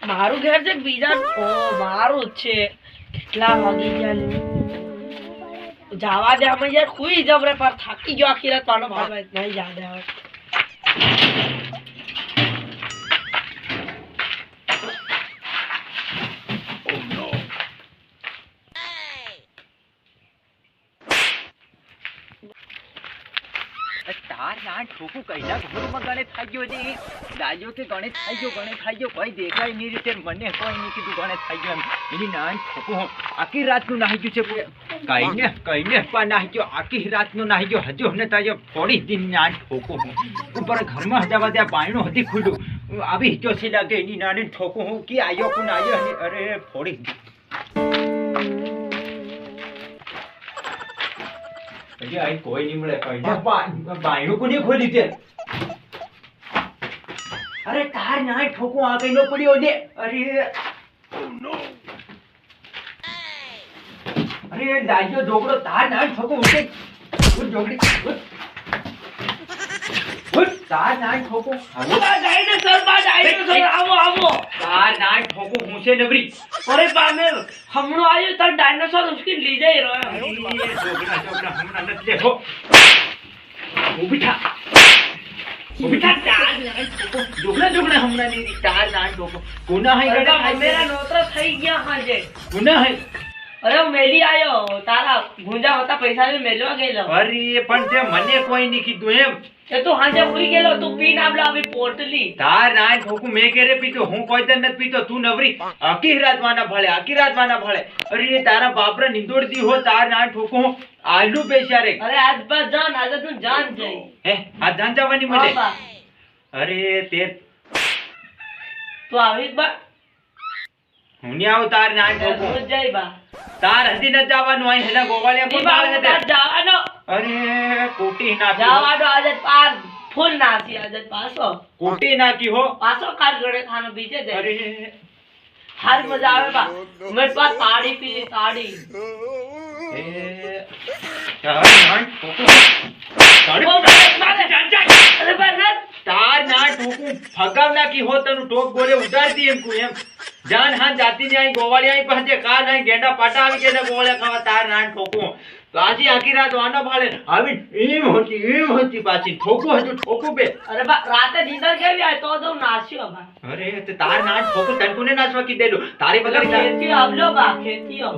મારું ઘર છે બીજા મારું જ છે કેટલા વાગી ગયા લે જવા દે અમે યાર ખુઈ જબરે પર થાકી ગયો આખી રાત પાનો ભાવ નહીં યાદ આવે તાર ના ઠોકું કઈલા ઘરમાં ગણે થઈ ગયો છે દાજો કે ગણે થઈ ગયો કોઈ દેખાય નહીં રીતે મને કોઈ નહીં કીધું ગણે થઈ ગયો એની નાન ઠોકું આખી રાતનું નાહી ગયું છે કઈને પણ નાહી ગયો આખી રાતનું નાહી ગયો હજુ અમને તાજો થોડી દિન નાન ઠોકું ઉપર ઘરમાં હજાવા ત્યાં બાયણું હતી ખુલ્લું આવી જો છે લાગે એની નાની ઠોકું હું કે આવ્યો કોણ આવ્યો અરે થોડી કોઈ નહીં મળે બાયણું કોને ખોલી દે અરે તાર ના ઠોકું આ કઈ નો પડ્યો દે અરે દાજો ઢોકળો તાર ના ઠોકું ઉઠે ઢોકળી તાર ના ઠોકું આવો તાર ના ઠોકું હું છે નબરી અરે બામે હમણો આવ્યો તાર ડાયનોસોર ઉસકી લઈ જઈ રહ્યો ઢોકળા હમણાં નથી લેખો ઉભી થા ઢોકળા હમણાં નહીં તાર ના ઠોકું ગુના હઈ ગડા મેરા નોતરા થઈ ગયા હાજે ગુના હઈ અરે મેલી આયો તારા ગુંજા હોતા પૈસા લે મેલવા ગયેલો અરે પણ તે મને કોઈ નહીં કીધું એમ તે તું હાજે ઉઈ ગયેલો તું પીન આપલા હવે પોટલી તાર ના ઠોકું મેં કેરે પીતો હું કોઈ તને નથી પીતો તું નવરી આખી રાત વાના ભળે અરે તારા બાપરા નિંદોડતી હો તાર ના ઠોકું આલુ બેસારે અરે આજ બસ જાન આજે તું જાન જઈ હે આ જાન જવાની મને અરે તે તું આવી બા હું ની આવ તાર ના ઠોકું જઈ બા તાર હદી ન જવાનું અહીં હેલા ગોવાળિયા કોણ આવે છે જવાનો અરે કોટી નાખી જવાનો આજે પાર ફૂલ નાખી આજે પાસો કોટી નાખી હો પાસો કાલ ગળે ખાનો બીજે દે અરે હાર મજા આવે બા મેરે પાસ તાડી પી તાડી એ તાર ના ઠોકું અરે બા તાર ના ઠોકું ફગાવ નાખી હો તનું ઠોક બોલે ઉતારતી એમ તું એમ જાન હા જાતી ને અહીં ગોવાળિયા પહોંચે કાલ અહીં ગેંડા પાટા આવી ગયા ગોવાળિયા ખાવા તાર ના ઠોકું તો આજે આખી રાત વાના ભાળે આવી એમ હોતી પાછી ઠોકું હજુ ઠોકું બે અરે બા રાતે નીંદર કેવી આય તો નાસ્યો બા અરે તે તાર ના ઠોકું તનકુને નાચવા કી દેલું તારી બગર ખેતીઓ આવલો બા ખેતીઓ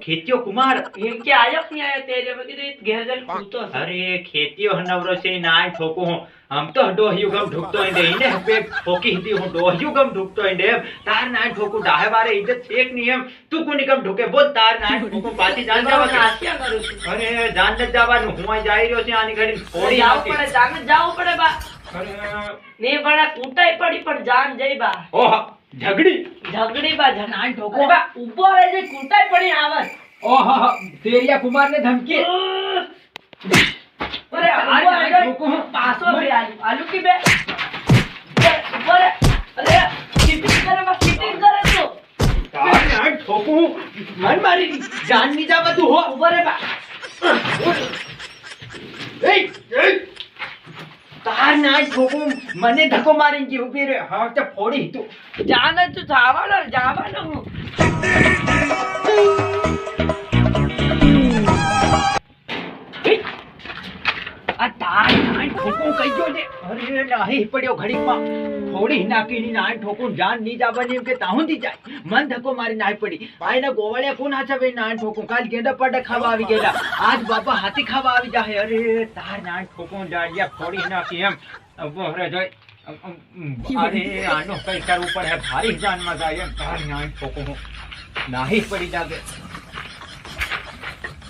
ખેતીઓ કુમાર એમ કે આયો કે આયો તેરે મેં કીધું ઘેર જઈને પૂછતો અરે ખેતીઓ હનવરો છે ના ઠોકું हम तो डोहियो गम ढुकतो इंडे इने पे ठोकी हिंदी हूं डोहियो गम ढुकतो इंडे तार ना ठोकू डाहे बारे इज्जत छेक नहीं है तू कोनी गम ढुके बोल तार ना ठोकू पाती जान जावा नास्या करू अरे जान न जावानु હું અહીં જાઈ રહ્યો છે આની ઘડી થોડી જાવ પડે જાવ પડે બા ને બડા કૂટાઈ પડી પણ જાન જઈ બા ઓહ ઝગડી બા જનાન ઠોકો બા ઉભો રહે છે કૂટાઈ પડી આવે ઓહ તેરિયા કુમાર ને ધમકી અરે આલુ પાસો બે આલુ की बे ऊपर अरे किटिंग करे तो तार ना ठोकू मन मारी जान नहीं जावा तू हो ऊपर है बा ए तार ना ठोकू मने धक्को मारेंगे ऊपर रे हां तो फोड़ी तू जाने तू जावानो હું આ તાર ના ઠોકું કઈ ગયો છે અરે નહીં પડ્યો ઘડીમાં થોડી નાખીની ના ઠોકું જાન ની જાવાની એમ કે તાહુંથી જાય મન ધક્કો મારી નાઈ પડી આયના ગોવાળિયા કોણ હાચવે ના ઠોકું કાલ ગેંડા પાટા ખાવા આવી ગયેલા આજ બાપા હાથી ખાવા આવી જાય અરે તાર ના ઠોકું જાડિયા થોડી નાખી એમ બોહરે જોઈ અરે આનો કઈ કરવું પડે ભારી જાનમાં જાય એમ તાર ના ઠોકું નાહી પડી જાગે